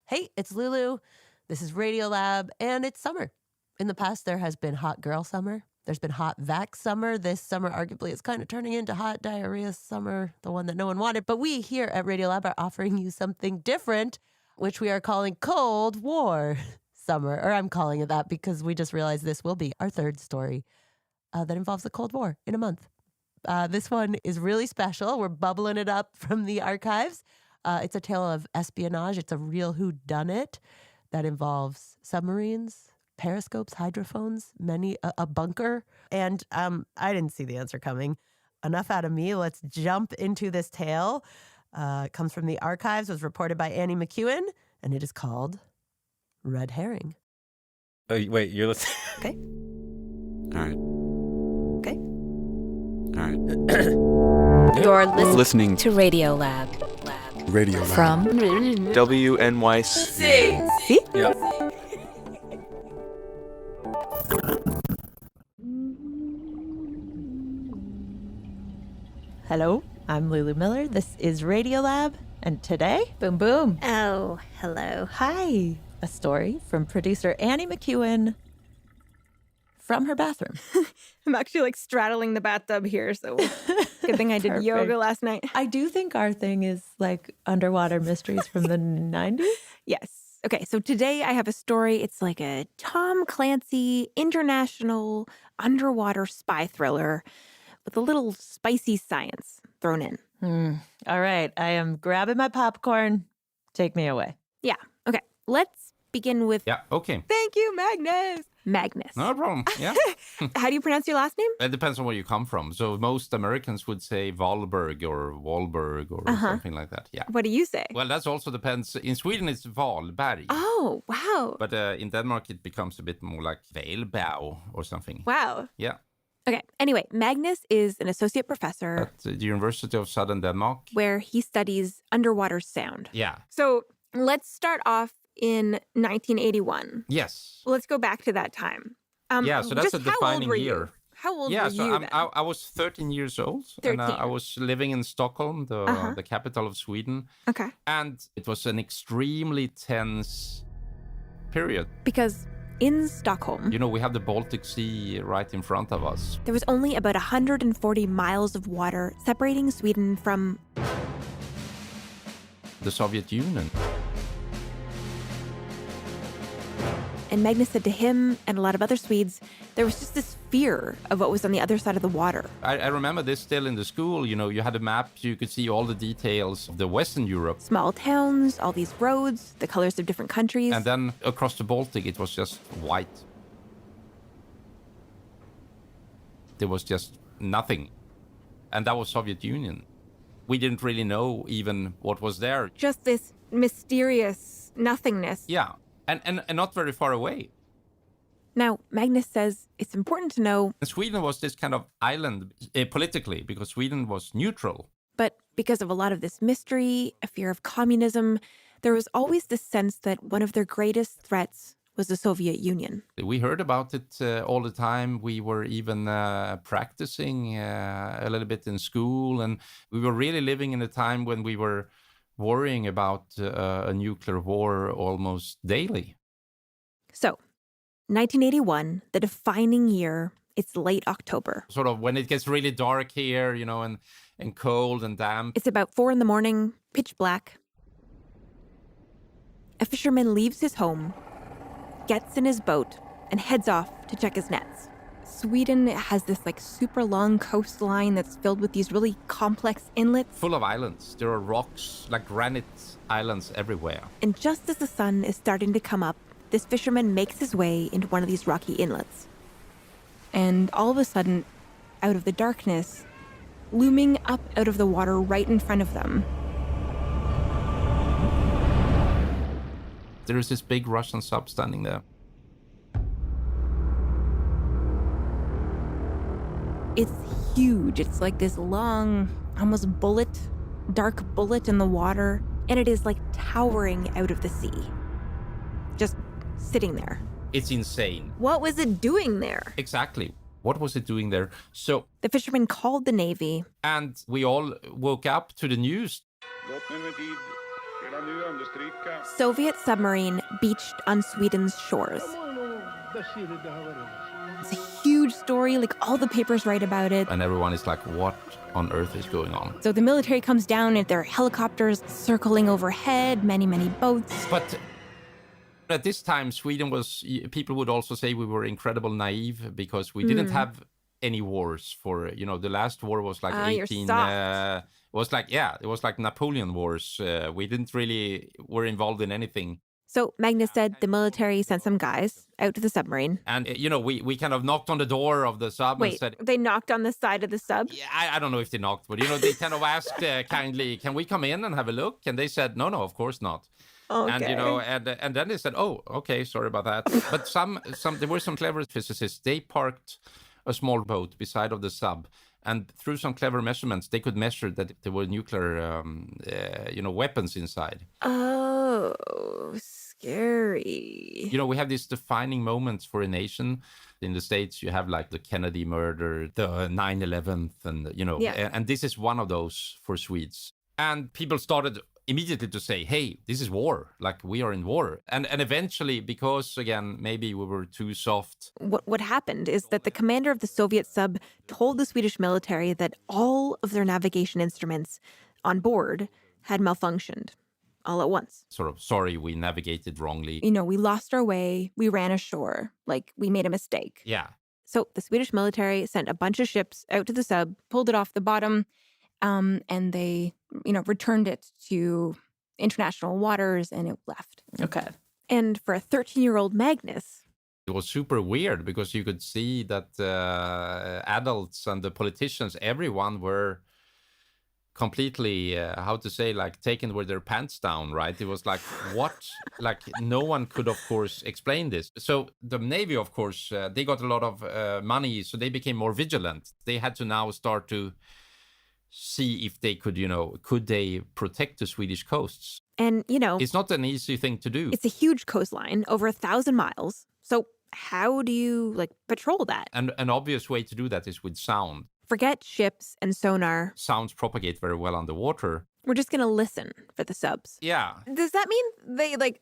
Hey, it's Lulu. This is Radiolab, and it's summer. In the past, there has been hot girl summer. There's been hot vax summer. This summer, arguably, it's kind of turning into hot diarrhea summer, the one that no one wanted. But we here at Radiolab are offering you something different, which we are calling Cold War summer. Or I'm calling it that because we just realized this will be our third story that involves the Cold War in a month. This one is really special. We're bubbling it up from the archives. It's a tale of espionage. It's a real whodunit that involves submarines, periscopes, hydrophones, a bunker. And I didn't see the answer coming. Enough out of me. Let's jump into this tale. It comes from the archives. It was reported by Annie McEwen, and it is called Red Herring. Oh, wait, you're listening? Okay. All right. Okay. All right. You're listening to Radiolab. Radiolab. From WNYC. See? Yeah. Hello, I'm Lulu Miller. This is Radiolab, and today, boom, boom. Oh, hello. Hi. A story from producer Annie McEwen from her bathroom. I'm actually straddling the bathtub here, so good thing I did Perfect. yoga last night. I do think our thing is like underwater mysteries from the 90s. Yes. Okay, so today I have a story. It's like a Tom Clancy international underwater spy thriller with a little spicy science thrown in. All right, I am grabbing my popcorn. Take me away. Yeah. Okay, let's begin with... Yeah, okay. Thank you, Magnus. Magnus. No problem. Yeah. How do you pronounce your last name? It depends on where you come from. So most Americans would say Wahlberg or Wahlberg or something like that. Yeah. What do you say? Well, that also depends. In Sweden, it's Wahlberg. Oh, wow. But in Denmark, it becomes a bit more like Wahlberg or something. Wow. Yeah. Okay, anyway, Magnus is an associate professor At the University of Southern Denmark. where he studies underwater sound. Yeah. So let's start off in 1981. Yes. Let's go back to that time. Yeah, so that's just a how old defining were year. You? How old Yeah, were so you then? I was 13 years old. 13. And I was living in Stockholm, the capital of Sweden. Okay. And it was an extremely tense period. Because in Stockholm, You know, we have the Baltic Sea right in front of us. there was only about 140 miles of water separating Sweden from... The Soviet Union. And Magnus said to him and a lot of other Swedes, there was just this fear of what was on the other side of the water. I remember this still in the school. You know, you had a map, you could see all the details of the Western Europe. Small towns, all these roads, the colors of different countries. And then across the Baltic, it was just white. There was just nothing. And that was Soviet Union. We didn't really know even what was there. Just this mysterious nothingness. Yeah, and not very far away. Now, Magnus says it's important to know, And Sweden was this kind of island politically because Sweden was neutral. but because of a lot of this mystery, a fear of communism, there was always this sense that one of their greatest threats was the Soviet Union. We heard about it all the time. We were even practicing a little bit in school. And we were really living in a time when we were worrying about a nuclear war almost daily. So, 1981, the defining year, it's late October. Sort of when it gets really dark here, you know, and cold and damp. It's about 4 a.m, pitch black. A fisherman leaves his home, gets in his boat, and heads off to check his nets. Sweden has this super long coastline that's filled with these really complex inlets. Full of islands. There are rocks, like granite islands everywhere. And just as the sun is starting to come up, this fisherman makes his way into one of these rocky inlets. And all of a sudden, out of the darkness, looming up out of the water right in front of them, There is this big Russian sub standing there. it's huge. It's like this long, almost dark bullet in the water. And it is towering out of the sea. Just sitting there. It's insane. What was it doing there? Exactly. What was it doing there? So, The fisherman called the Navy. and we all woke up to the news. Soviet submarine beached on Sweden's shores. It's a huge story, like all the papers write about it. And everyone is like, what on earth is going on? So the military comes down in their helicopters circling overhead, many, many boats. But at this time, Sweden was, people would also say we were incredibly naive because we didn't have any wars for, the last war was like 18. It was like Napoleon Wars. We didn't really were involved in anything. So Magnus said the military sent some guys out to the submarine. And, we kind of knocked on the door of the sub and said... they knocked on the side of the sub? Yeah, I don't know if they knocked, but, they kind of asked kindly, can we come in and have a look? And they said, no, of course not. Okay. And, and then they said, oh, okay, sorry about that. But there were some clever physicists. They parked a small boat beside of the sub. And through some clever measurements, they could measure that there were nuclear, weapons inside. Oh, scary. We have these defining moments for a nation. In the States, you have like the Kennedy murder, the 9/11, and, and this is one of those for Swedes. And people started immediately to say, hey, this is war, like we are in war. And eventually, because again, maybe we were too soft. What happened is that the commander of the Soviet sub told the Swedish military that all of their navigation instruments on board had malfunctioned all at once. Sort of, sorry, we navigated wrongly. We lost our way, we ran ashore, like we made a mistake. Yeah. So the Swedish military sent a bunch of ships out to the sub, pulled it off the bottom, and they, returned it to international waters, and it left. Okay. And for a 13-year-old Magnus... It was super weird because you could see that adults and the politicians, everyone were completely, taken with their pants down, right? It was like, what? Like, no one could, of course, explain this. So the Navy, of course, they got a lot of money, so they became more vigilant. They had to now start to see if they could, could they protect the Swedish coasts? And, it's not an easy thing to do. It's a huge coastline, over 1,000 miles. So how do you, patrol that? And an obvious way to do that is with sound. Forget ships and sonar. Sounds propagate very well underwater. We're just going to listen for the subs. Yeah. Does that mean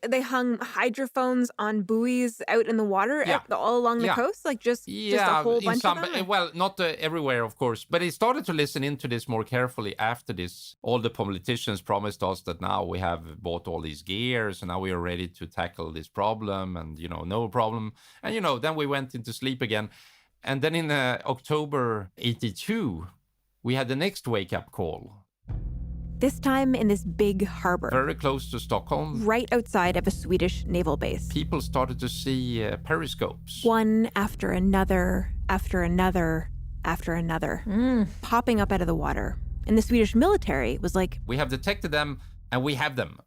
they hung hydrophones on buoys out in the water all along the coast? Just a whole bunch of them? Well, not everywhere, of course. But they started to listen into this more carefully after this. All the politicians promised us that now we have bought all these gears and now we are ready to tackle this problem and, no problem. And, then we went into sleep again. And then in October 82, we had the next wake-up call. This time in this big harbor. Very close to Stockholm. Right outside of a Swedish naval base. People started to see periscopes. One after another, after another, after another. Popping up out of the water. And the Swedish military was like... We have detected them, and we have them.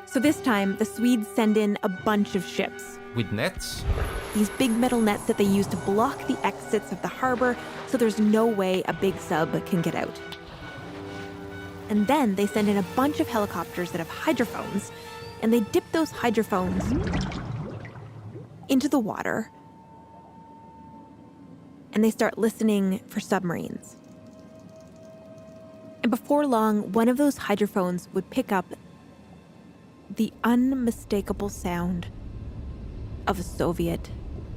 So this time, the Swedes send in a bunch of ships. With nets? These big metal nets that they use to block the exits of the harbor, so there's no way a big sub can get out. And then they send in a bunch of helicopters that have hydrophones, and they dip those hydrophones into the water, and they start listening for submarines. And before long, one of those hydrophones would pick up the unmistakable sound of a Soviet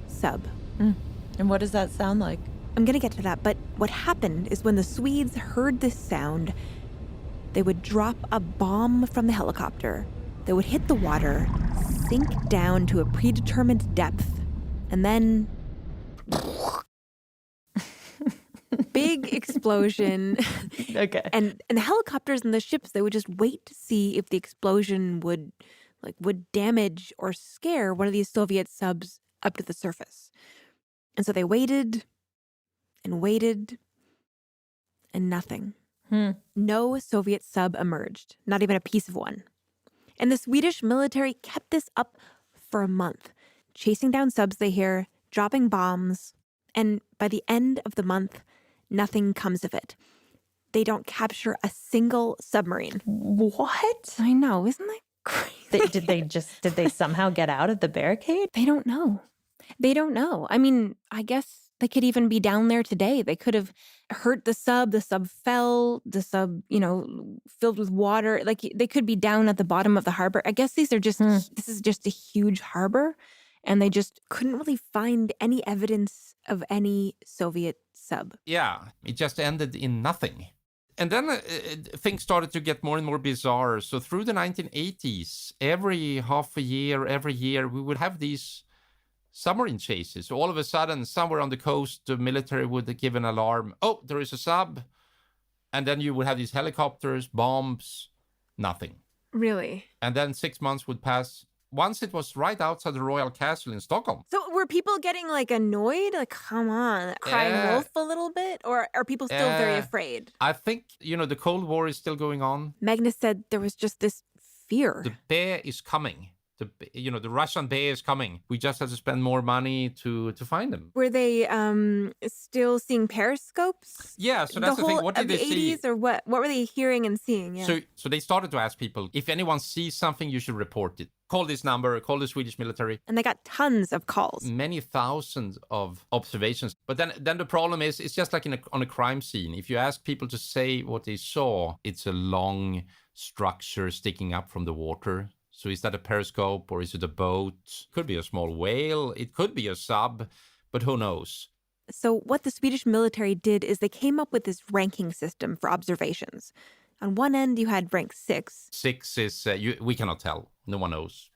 sub. And what does that sound like? I'm going to get to that, but what happened is when the Swedes heard this sound, they would drop a bomb from the helicopter that would hit the water, sink down to a predetermined depth, and then... big explosion. Okay. And the helicopters and the ships, they would just wait to see if the explosion would damage or scare one of these Soviet subs up to the surface. And so they waited and waited, and nothing. No Soviet sub emerged, not even a piece of one. And the Swedish military kept this up for a month, chasing down subs they hear, dropping bombs, and by the end of the month, nothing comes of it. They don't capture a single submarine. What? I know, isn't that crazy? Did they somehow get out of the barricade? They don't know. I mean, I guess They could even be down there today. They could have hurt the sub fell, the sub, filled with water. Like they could be down at the bottom of the harbor. I guess this is just a huge harbor, and they just couldn't really find any evidence of any Soviet sub. Yeah, it just ended in nothing. And then things started to get more and more bizarre. So through the 1980s, every half a year, every year, we would have these submarine chases. All of a sudden, somewhere on the coast, the military would give an alarm. Oh, there is a sub. And then you would have these helicopters, bombs, nothing. Really? And then 6 months would pass. Once it was right outside the Royal Castle in Stockholm. So were people getting annoyed? Like, come on, crying wolf a little bit? Or are people still very afraid? I think, the Cold War is still going on. Magnus said there was just this fear. The bear is coming. The Russian bear is coming. We just have to spend more money to find them. Were they still seeing periscopes? Yeah, so that's the thing. What did they see? 80s or what? What were they hearing and seeing? Yeah. So they started to ask people, if anyone sees something, you should report it. Call this number, call the Swedish military. And they got tons of calls. Many thousands of observations. But then the problem is, it's just like on a crime scene. If you ask people to say what they saw, it's a long structure sticking up from the water. So is that a periscope or is it a boat? Could be a small whale. It could be a sub, but who knows? So what the Swedish military did is they came up with this ranking system for observations. On one end, you had rank 6. 6 is, we cannot tell. No one knows.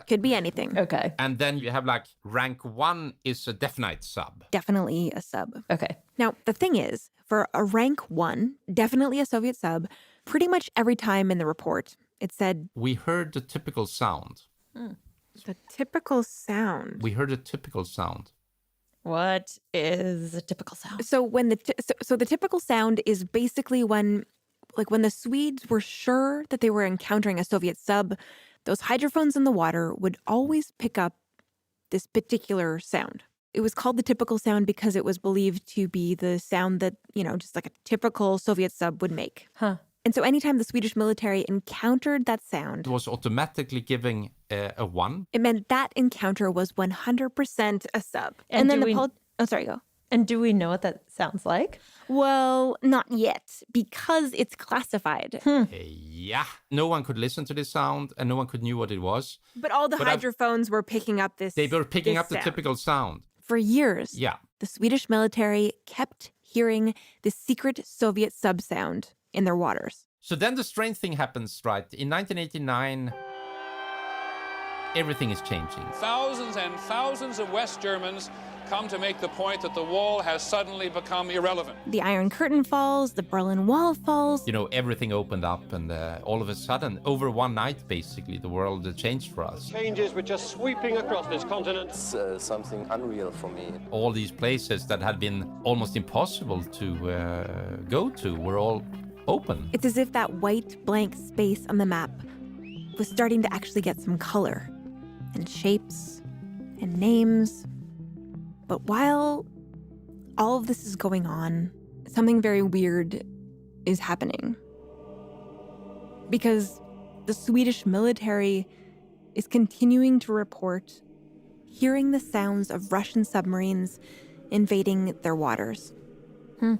Could be anything. Okay. And then you have rank 1 is a definite sub. Definitely a sub. Okay. Now, the thing is, for a rank 1, definitely a Soviet sub, pretty much every time in the report, it said... We heard the typical sound. The typical sound? We heard a typical sound. What is a typical sound? So when the typical sound is basically when the Swedes were sure that they were encountering a Soviet sub, those hydrophones in the water would always pick up this particular sound. It was called the typical sound because it was believed to be the sound that, just like a typical Soviet sub would make. Huh. And so anytime the Swedish military encountered that sound... It was automatically giving a 1. It meant that encounter was 100% a sub. And then go. And do we know what that sounds like? Well, not yet, because it's classified. Yeah. No one could listen to this sound, and no one could knew what it was. But all the hydrophones were picking up this They were picking up the sound. typical sound. For years, Yeah. the Swedish military kept hearing the secret Soviet sub sound in their waters. So then the strange thing happens, right? In 1989, everything is changing. Thousands and thousands of West Germans come to make the point that the wall has suddenly become irrelevant. The Iron Curtain falls, the Berlin Wall falls. Everything opened up, and all of a sudden, over one night, basically, the world changed for us. Changes were just sweeping across this continent. It's something unreal for me. All these places that had been almost impossible to go to were all open. It's as if that white blank space on the map was starting to actually get some color and shapes and names. But while all of this is going on, something very weird is happening. Because the Swedish military is continuing to report hearing the sounds of Russian submarines invading their waters.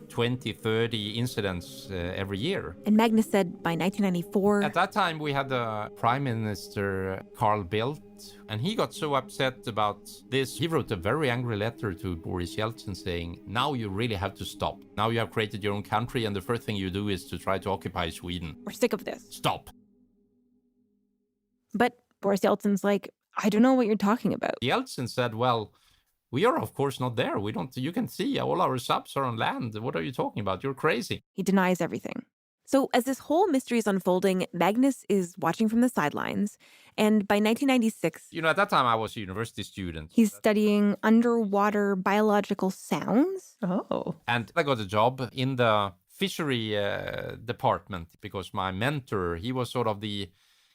20, 30 incidents every year. And Magnus said by 1994... At that time, we had the Prime Minister, Carl Bildt, and he got so upset about this. He wrote a very angry letter to Boris Yeltsin saying, now you really have to stop. Now you have created your own country, and the first thing you do is to try to occupy Sweden. We're sick of this. Stop. But Boris Yeltsin's like, I don't know what you're talking about. Yeltsin said, well, we are, of course, not there. You can see all our subs are on land. What are you talking about? You're crazy. He denies everything. So as this whole mystery is unfolding, Magnus is watching from the sidelines. And by 1996... At that time, I was a university student. He's studying underwater biological sounds. Oh. And I got a job in the fishery department because my mentor, he was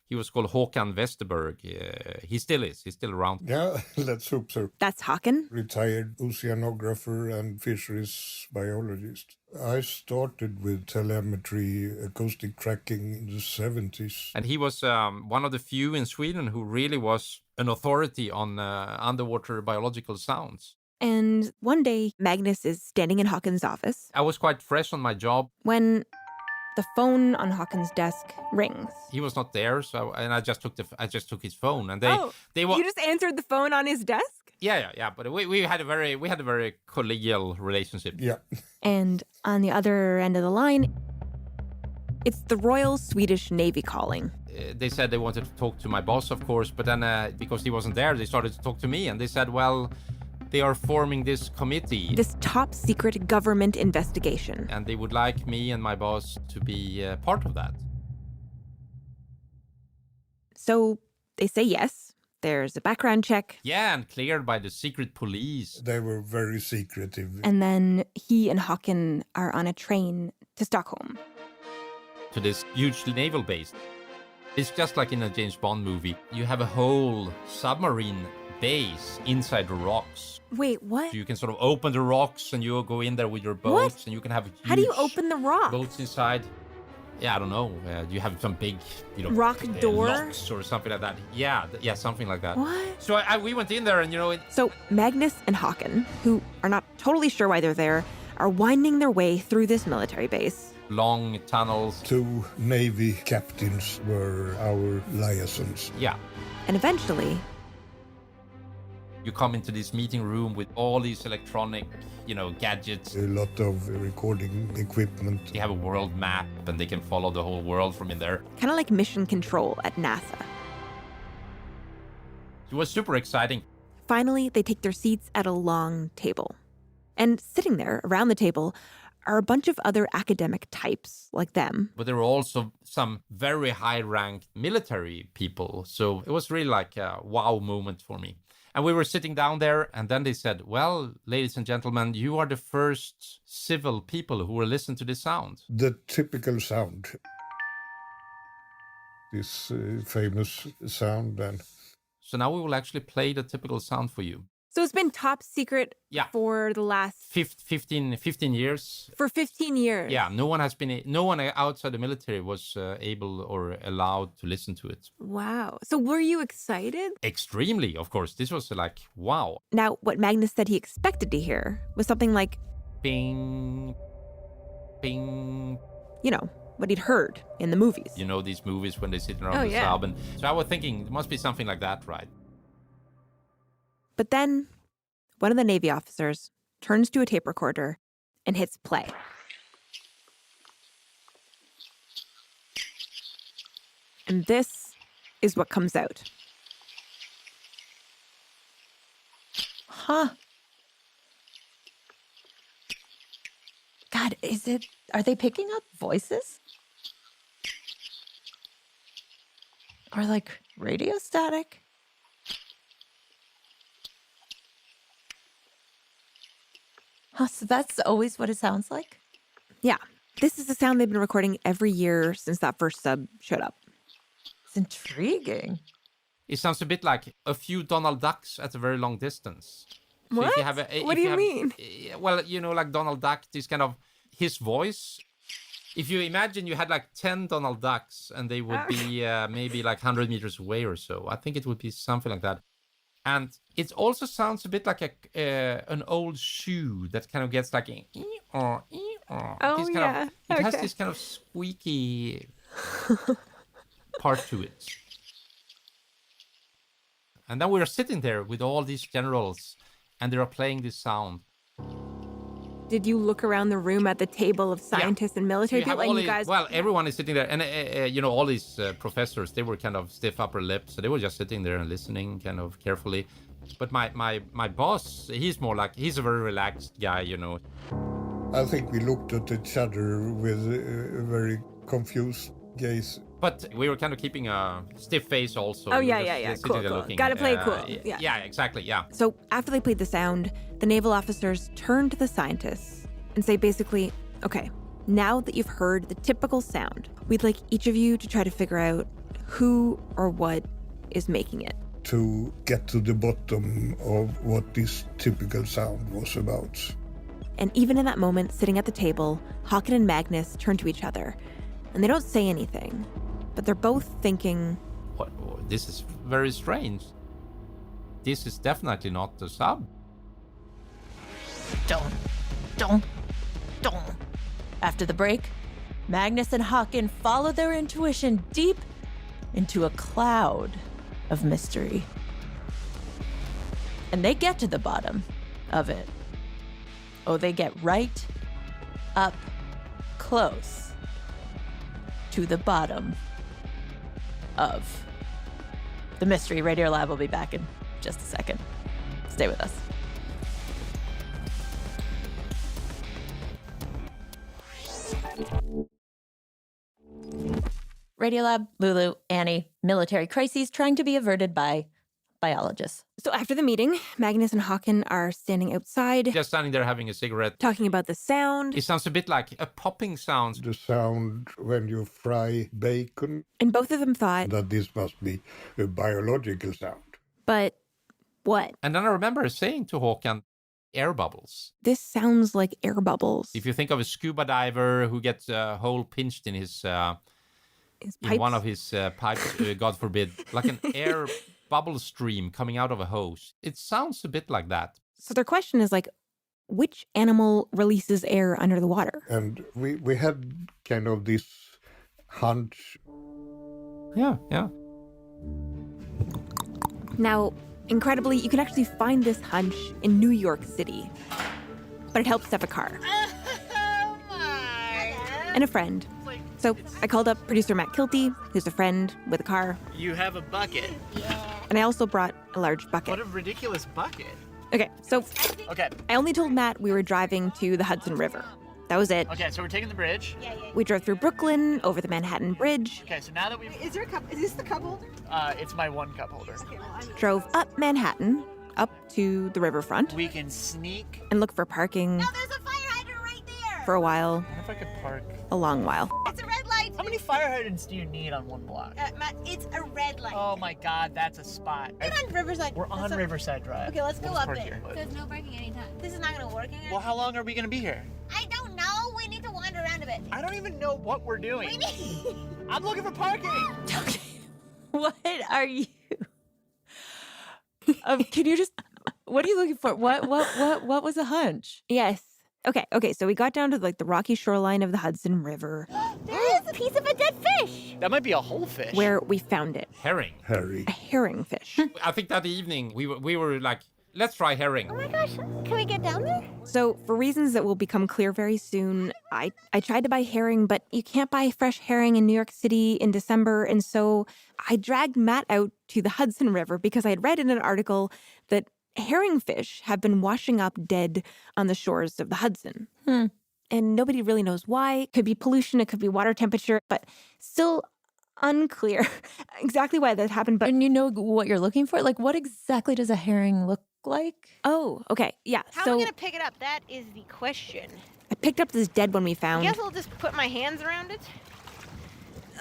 he was called Håkan Westerberg. He still is. He's still around. Yeah, let's hope so. That's Håkan. Retired oceanographer and fisheries biologist. I started with telemetry, acoustic tracking in the 70s. And he was one of the few in Sweden who really was an authority on underwater biological sounds. And one day, Magnus is standing in Håkan's office I was quite fresh on my job. when the phone on Håkan's desk rings. He was not there, and I just took his phone, and they were You just answered the phone on his desk? yeah. But we had a very collegial relationship. Yeah. And on the other end of the line, it's the Royal Swedish Navy calling. They said they wanted to talk to my boss, of course, but then because he wasn't there, they started to talk to me, and they said, well, they are forming this committee. This top secret government investigation. And they would like me and my boss to be part of that. So they say yes. There's a background check. Yeah, and cleared by the secret police. They were very secretive. And then he and Håkan are on a train to Stockholm. To this huge naval base. It's just like in a James Bond movie. You have a whole submarine base inside the rocks. Wait, what? So you can sort of open the rocks and you go in there with your boats. What? And you can have How do you open the rock? boats inside. Yeah, I don't know. You have some big, rock door locks or something like that. Yeah, something like that. What? So we went in there, and So Magnus and Håkan, who are not totally sure why they're there, are winding their way through this military base. Long tunnels. 2 Navy captains were our liaisons. Yeah. And eventually, You come into this meeting room with all these electronic, gadgets. A lot of recording equipment. They have a world map, and they can follow the whole world from in there. kind of like mission control at NASA. It was super exciting. Finally, they take their seats at a long table. And sitting there around the table are a bunch of other academic types like them. But there were also some very high-ranked military people. So it was really like a wow moment for me. And we were sitting down there, and then they said, well, ladies and gentlemen, you are the first civil people who will listen to this sound. The typical sound. This famous sound. And So now we will actually play the typical sound for you. So it's been top secret Yeah. for the last... 15 years. For 15 years. Yeah, no one outside the military was able or allowed to listen to it. Wow. So were you excited? Extremely, of course. This was like, wow. Now, what Magnus said he expected to hear was something like, Bing, bing. what he'd heard in the movies. These movies when they sit around Oh, the yeah. sub. And so I was thinking, it must be something like that, right? But then one of the Navy officers turns to a tape recorder and hits play. And this is what comes out. Huh. God, are they picking up voices? Or like radio static? Huh, so that's always what it sounds like? Yeah, this is the sound they've been recording every year since that first sub showed up. It's intriguing. It sounds a bit like a few Donald Ducks at a very long distance. So What? if you have What do you mean? Well, like Donald Duck, this kind of his voice. If you imagine you had like 10 Donald Ducks and they would be maybe like 100 meters away or so, I think it would be something like that. And it also sounds a bit like an old shoe that kind of gets like Oh, yeah. It has this kind of squeaky part to it. And then we are sitting there with all these generals, and they are playing this sound. Did you look around the room at the table of scientists and military You have people? all And you guys... Well, everyone is sitting there, and all these professors, they were kind of stiff upper lip, so they were just sitting there and listening kind of carefully. But my boss, he's a very relaxed guy, I think we looked at each other with a very confused gaze. But we were kind of keeping a stiff face also. Oh, We were yeah. just sitting Cool, there cool. looking, Gotta play it cool. Yeah. Yeah, exactly, yeah. So after they played the sound, the naval officers turn to the scientists and say basically, okay, now that you've heard the typical sound, we'd like each of you to try to figure out who or what is making it. To get to the bottom of what this typical sound was about. And even in that moment, sitting at the table, Håkan and Magnus turn to each other, and they don't say anything, but they're both thinking, What? This is very strange. This is definitely not the sub. Don't. After the break, Magnus and Håkan follow their intuition deep into a cloud of mystery. And they get to the bottom of it. Oh, they get right up close to the bottom of the mystery. Radiolab will be back in just a second. Stay with us. Radiolab, Lulu, Annie, military crises trying to be averted by biologists. So after the meeting, Magnus and Håkan are standing outside, Just standing there having a cigarette. talking about the sound. It sounds a bit like a popping sound. The sound when you fry bacon, And both of them thought, that this must be a biological sound. but what? And then I remember saying to Håkan, air bubbles. This sounds like air bubbles. If you think of a scuba diver who gets a hole pinched in his His in pipes. one of his pipes, God forbid, like an air bubble stream coming out of a hose. It sounds a bit like that. So their question is like, which animal releases air under the water? And we had kind of this hunch. Yeah. Now, incredibly, you can actually find this hunch in New York City. But it helps to have a car. And a friend. So I called up producer Matt Kilty, who's a friend with a car. You have a bucket. And I also brought a large bucket. What a ridiculous bucket. Okay, so Okay. I only told Matt we were driving to the Hudson River. That was it. Okay, so we're taking the bridge. We drove through Brooklyn, over the Manhattan Bridge, Okay, so now that we've... Is there a cup? Is this the cup holder? It's my one cup holder. drove up Manhattan, up to the riverfront, We can sneak. and look for parking No, there's a fire hydrant right there. for a while, What if I could park? a long while. It's a red light. How many fire hydrants do you need on one block? Matt, it's a red light. Oh my god, that's a spot. We're on Riverside. We're on That's Riverside Drive. Okay, let's go We'll just up park it. here. There's no parking anytime. This is not gonna work. Well, how long are we gonna be here? I don't know. We need to wander around a bit. I don't even know what we're doing. We need. I'm looking for parking. Okay. What are you? Can you just? What are you looking for? What was a hunch? Yes. Okay, so we got down to like the rocky shoreline of the Hudson River There is a piece of a dead fish. That might be a whole fish. where we found it. Herring. Harry. A herring fish. I think that evening we were like, let's try herring. Oh my gosh, can we get down there? So, for reasons that will become clear very soon, I tried to buy herring, but you can't buy fresh herring in New York City in December. And so I dragged Matt out to the Hudson River because I had read in an article that herring fish have been washing up dead on the shores of the Hudson. And nobody really knows why. It could be pollution, it could be water temperature, but still unclear exactly why that happened. But And you know what you're looking for? Like, what exactly does a herring look like? oh, okay, yeah. How so am I gonna pick it up? That is the question. I picked up this dead one we I found. guess I'll just put my hands around it.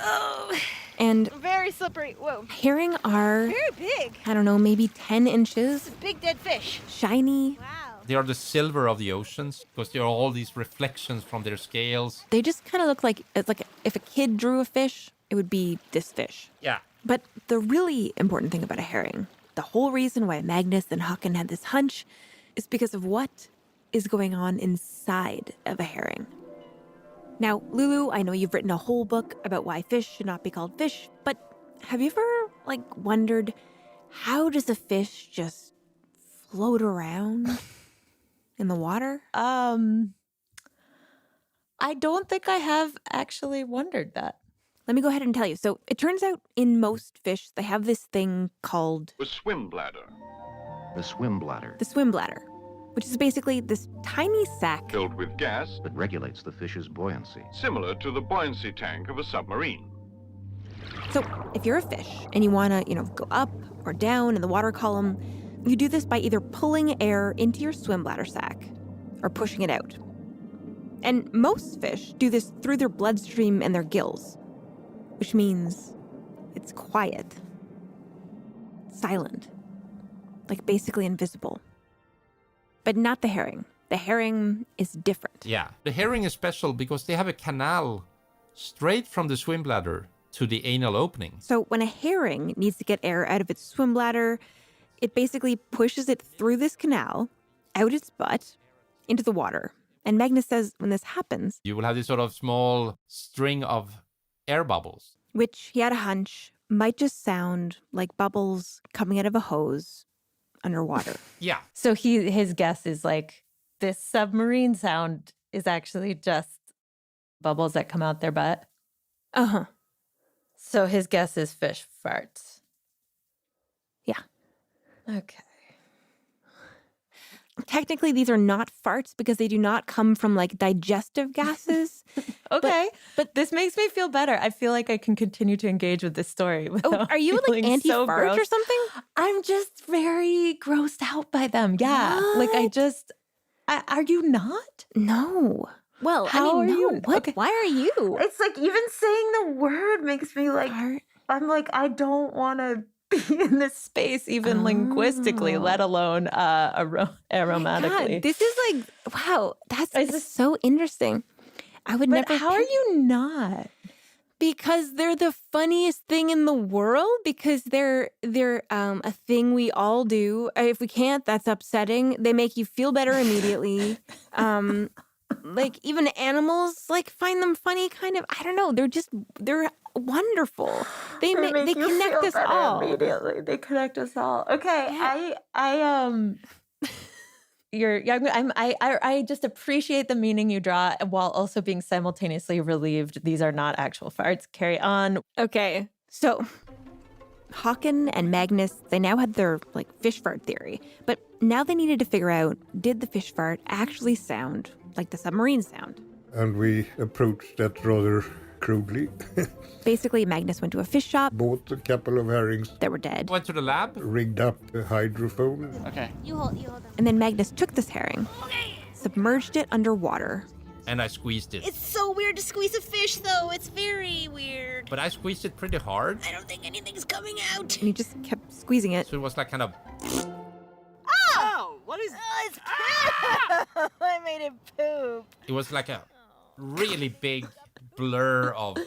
Oh, And very slippery. Whoa, herring are, very big. I don't know, maybe 10 inches, Big dead fish. shiny. Wow. They are the silver of the oceans because there are all these reflections from their scales. They just kind of look like, it's like if a kid drew a fish, it would be this fish. Yeah. But the really important thing about a herring, the whole reason why Magnus and Håkan had this hunch, is because of what is going on inside of a herring. Now, Lulu, I know you've written a whole book about why fish should not be called fish, but have you ever, wondered how does a fish just float around in the water? I don't think I have actually wondered that. Let me go ahead and tell you. So it turns out in most fish, they have this thing called The swim bladder. the swim bladder, which is basically this tiny sac Filled with gas that regulates the fish's buoyancy. similar to the buoyancy tank of a submarine. So if you're a fish and you want to, go up or down in the water column, you do this by either pulling air into your swim bladder sac or pushing it out. And most fish do this through their bloodstream and their gills, which means it's quiet, silent, like basically invisible. But not the herring. The herring is different. Yeah. The herring is special because they have a canal straight from the swim bladder to the anal opening. So when a herring needs to get air out of its swim bladder, it basically pushes it through this canal, out its butt, into the water. And Magnus says when this happens, you will have this sort of small string of air bubbles. Which he had a hunch might just sound like bubbles coming out of a hose underwater. Yeah. So his guess is like this submarine sound is actually just bubbles that come out their butt. Uh-huh. So his guess is fish farts. Yeah. Okay. Technically, these are not farts because they do not come from like digestive gases. Okay. But this makes me feel better. I feel like I can continue to engage with this story. Are you like anti-fart or something? I'm just very grossed out by them. Yeah. What? Like are you not? No. Well, How are you? What? Okay. Why are you? It's like even saying the word makes me like, I'm like, I don't want to be in this space even linguistically, let alone aromatically. God, this is like, wow, that's so interesting. I would never. How are you not? Because they're the funniest thing in the world. Because they're a thing we all do. If we can't, that's upsetting. They make you feel better immediately. Like even animals like find them funny. Kind of. I don't know. They're wonderul. They connect us all immediately. They connect us all. Okay, yeah. I just appreciate the meaning you draw while also being simultaneously relieved. These are not actual farts. Carry on. Okay, so Håkon and Magnus, they now had their like fish fart theory, but now they needed to figure out, did the fish fart actually sound like the submarine sound? And we approached that rather crudely. Basically, Magnus went to a fish shop. Bought a couple of herrings. That were dead. Went to the lab. Rigged up a hydrophone. Okay. You hold them. And then Magnus took this herring, submerged it underwater. And I squeezed it. It's so weird to squeeze a fish, though. It's very weird. But I squeezed it pretty hard. I don't think anything's coming out. And he just kept squeezing it. So it was like kind of... Oh, what is... Oh, it's poop! I made it poop. It was like a really big blur of,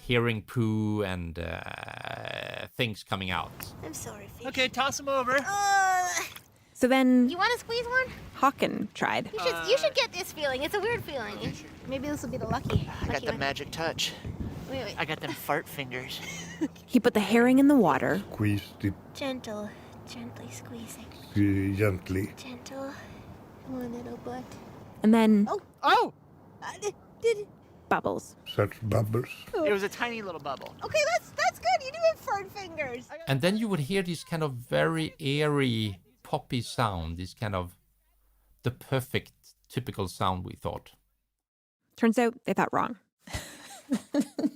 hearing poo and things coming out. I'm sorry, fish. Okay, toss him over. So then... You want to squeeze one? Håkon tried. You should get this feeling. It's a weird feeling. Okay, sure. Maybe this will be the lucky I got the one. magic touch. Wait. I got them fart fingers. He put the herring in the water. Squeezed it. Gently squeezing. Gently. Gentle. One little butt. And then... Oh! Bubbles. Such bubbles. It was a tiny little bubble. Okay, that's good. You do have fart fingers. And then you would hear this kind of very airy, poppy sound. This kind of the perfect, typical sound, we thought. Turns out they thought wrong.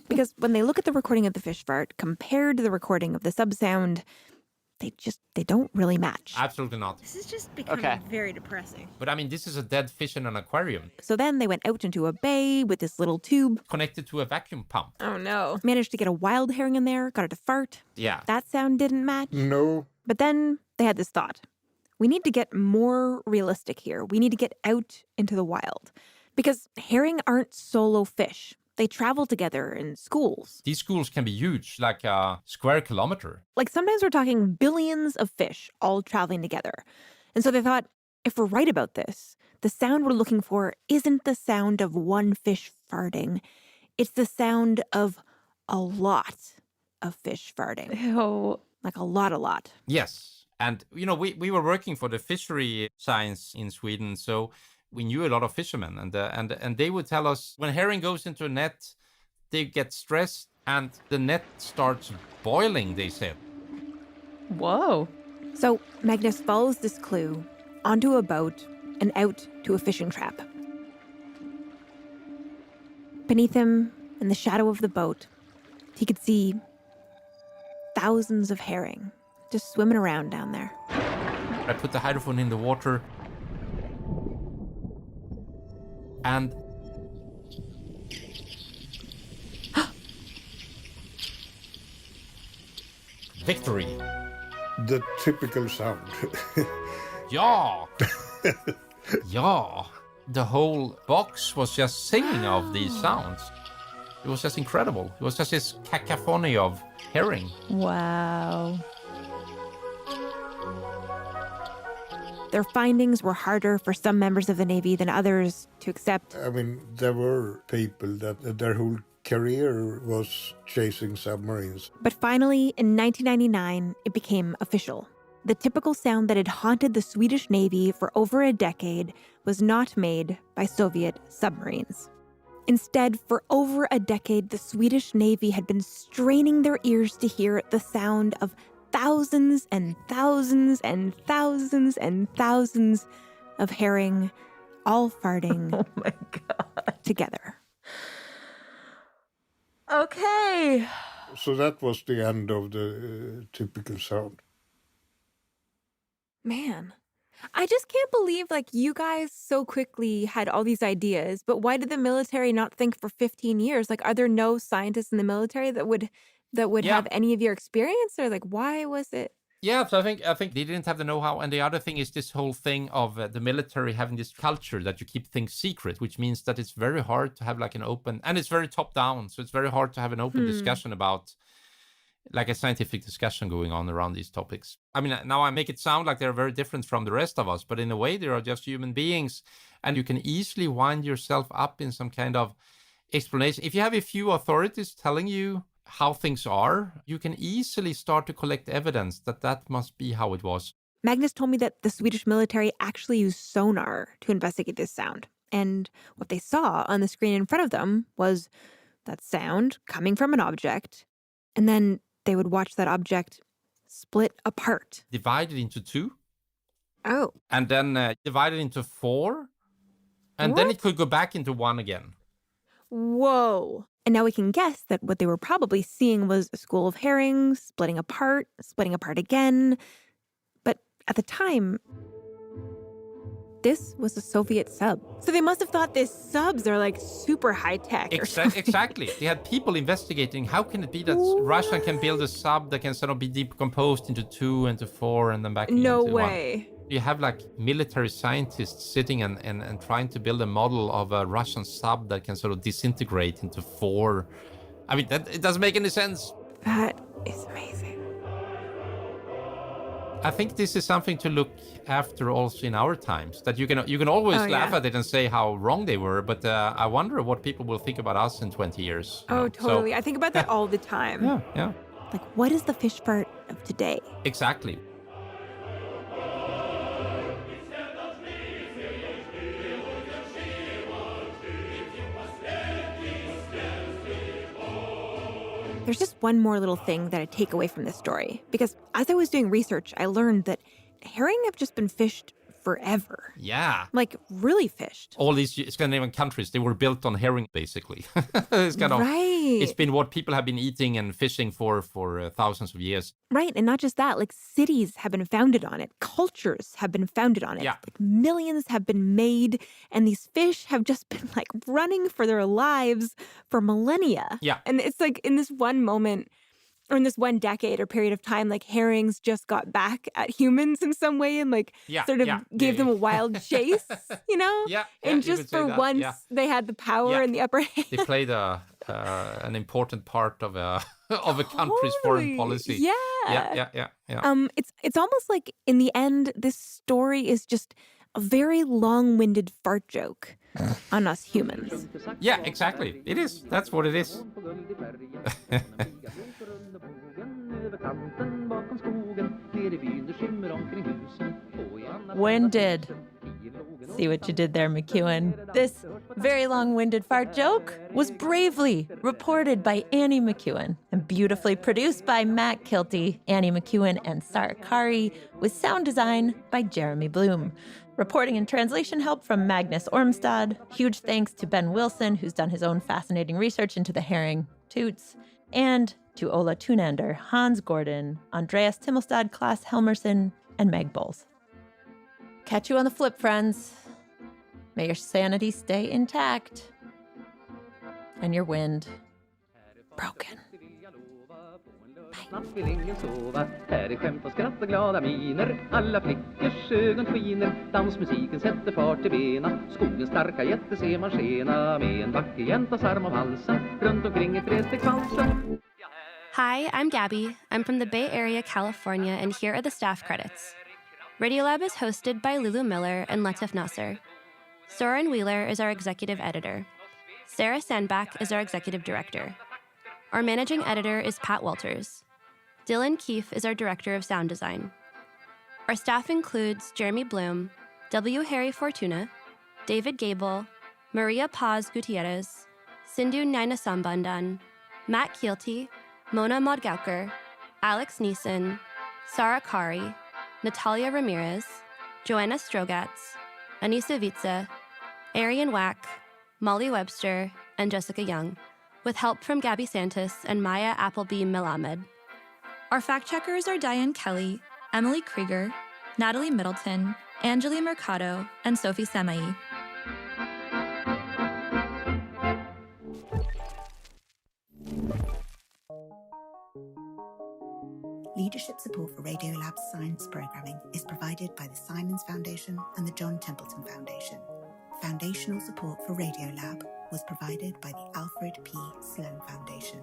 Because when they look at the recording of the fish fart compared to the recording of the sub sound, they don't really match. Absolutely not. This is just becoming very depressing. But I mean, this is a dead fish in an aquarium. So then they went out into a bay with this little tube. Connected to a vacuum pump. Oh no. Managed to get a wild herring in there, got it to fart. Yeah. That sound didn't match. No. But then they had this thought. We need to get more realistic here. We need to get out into the wild. Because herring aren't solo fish. They travel together in schools. These schools can be huge, like a square kilometer. Like sometimes we're talking billions of fish all traveling together. And so they thought, if we're right about this, the sound we're looking for isn't the sound of one fish farting. It's the sound of a lot of fish farting. Ew. Like a lot. Yes. And, we were working for the fishery science in Sweden, so we knew a lot of fishermen, and they would tell us when herring goes into a net, they get stressed and the net starts boiling, they said. Whoa. So Magnus follows this clue onto a boat and out to a fishing trap. Beneath him, in the shadow of the boat, he could see thousands of herring just swimming around down there. I put the hydrophone in the water. And victory. The typical sound. Yeah. Yeah. The whole box was just singing of these sounds. It was just incredible. It was just this cacophony of herring. Wow. Their findings were harder for some members of the Navy than others to accept. I mean, there were people that their whole career was chasing submarines. But finally, in 1999, it became official. The typical sound that had haunted the Swedish Navy for over a decade was not made by Soviet submarines. Instead, for over a decade, the Swedish Navy had been straining their ears to hear the sound of thousands and thousands and thousands and thousands of herring all farting Oh my God. together. Okay. So that was the end of the typical sound. Man, I just can't believe like you guys so quickly had all these ideas, but why did the military not think for 15 years? Like, are there no scientists in the military that would have any of your experience, or like why was it? Yeah, so I think they didn't have the know-how, and the other thing is this whole thing of the military having this culture that you keep things secret, which means that it's very hard to have like an open, and it's very top-down, so it's very hard to have an open discussion about, like a scientific discussion going on around these topics. I mean, now I make it sound like they're very different from the rest of us, but in a way they are just human beings, and you can easily wind yourself up in some kind of explanation. If you have a few authorities telling you how things are, you can easily start to collect evidence that must be how it was. Magnus told me that the Swedish military actually used sonar to investigate this sound. And what they saw on the screen in front of them was that sound coming from an object, and then they would watch that object split apart. Divided into two. Oh. And then divided into four. And then it could go back into one again. Whoa. And now we can guess that what they were probably seeing was a school of herrings splitting apart again. But at the time, this was a Soviet sub. So they must have thought these subs are like super high tech. Exactly. They had people investigating how can it be that Russia can build a sub that can sort of be decomposed into 2 and to 4 and then back into 1. No way. You have like military scientists sitting and trying to build a model of a Russian sub that can sort of disintegrate into 4. I mean, it doesn't make any sense. That is amazing. I think this is something to look after also in our times, that you can always laugh at it and say how wrong they were, but I wonder what people will think about us in 20 years. Oh, totally. So, I think about that all the time. Yeah. Like, what is the fish fart of today? Exactly. There's just one more little thing that I take away from this story, because as I was doing research, I learned that herring have just been fished forever. Yeah. Like, really fished. All these Scandinavian countries, they were built on herring, basically. It's kind of, right. It's been what people have been eating and fishing for thousands of years. Right, and not just that, like cities have been founded on it. Cultures have been founded on it. Yeah. Like millions have been made, and these fish have just been like running for their lives for millennia. Yeah. And it's like in this one moment, or in this one decade or period of time, like herrings just got back at humans in some way and like gave them a wild chase, you know? Yeah. And just for once, they had the power and the upper hand. They played an important part of a country's foreign policy. Yeah. Yeah. It's almost like in the end, this story is just a very long-winded fart joke on us humans. Yeah, exactly. It is. That's what it is. Winded. See what you did there, McEwen. This very long-winded fart joke was bravely reported by Annie McEwen and beautifully produced by Matt Kilty, Annie McEwen, and Sarah Kari, with sound design by Jeremy Bloom. Reporting and translation help from Magnus Ormstad. Huge thanks to Ben Wilson, who's done his own fascinating research into the herring toots. And to Ola Tunander, Hans Gordon, Andreas Timmelstad, Klaus Helmersen, and Meg Bolz. Catch you on the flip, friends. May your sanity stay intact. And your wind broken. Natt vill ingen sova. Här är skämt och skratt och glada miner. Alla flickors ögon skiner. Dansmusiken sätter fart i bena. Skogens starka jätte ser man skena. Med en vacker jäntas arm om halsen. Runt omkring ett trestegsvalsen. Hi, I'm Gabby. I'm from the Bay Area, California, and here are the staff credits. Radiolab is hosted by Lulu Miller and Latif Nasser. Soren Wheeler is our executive editor. Sarah Sandbach is our executive director. Our managing editor is Pat Walters. Dylan Keefe is our director of sound design. Our staff includes Jeremy Bloom, W. Harry Fortuna, David Gable, Maria Paz Gutierrez, Sindhu Nainasambandan, Matt Kielty, Mona Modgauker, Alex Neeson, Sarah Kari, Natalia Ramirez, Joanna Strogatz, Anissa Vitze, Arian Wack, Molly Webster, and Jessica Young, with help from Gabby Santos and Maya Appleby Melamed. Our fact-checkers are Diane Kelly, Emily Krieger, Natalie Middleton, Angeli Mercado, and Sophie Samai. Leadership support for Radiolab's science programming is provided by the Simons Foundation and the John Templeton Foundation. Foundational support for Radiolab was provided by the Alfred P. Sloan Foundation.